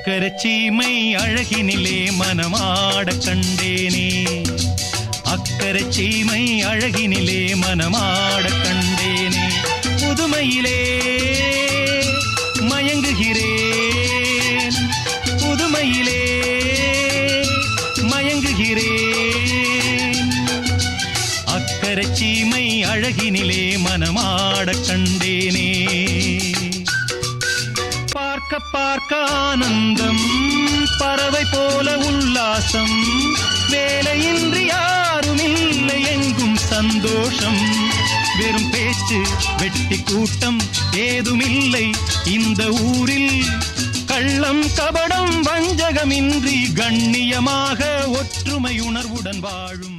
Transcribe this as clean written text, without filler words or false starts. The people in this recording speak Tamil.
அக்கறை சீமை அழகினிலே மனமாட கண்டேனே, அக்கறை சீமை அழகினிலே மனமாட கண்டேனே. புதுமையிலே மயங்குகிறேன், புதுமையிலே மயங்குகிறேன். அக்கறை சீமை அழகினிலே மனமாட கண்டேனே. பார்க்க பார்க்க ஆனந்தம், பறவை போல உல்லாசம், வேலையின்றி யாரும் இல்லை எங்கும் சந்தோஷம். வெறும் பேச்சு வெட்டி கூட்டம் ஏதுமில்லை இந்த ஊரில். கள்ளம் கபடம் வஞ்சகமின்றி கண்ணியமாக ஒற்றுமை உணர்வுடன் வாழும்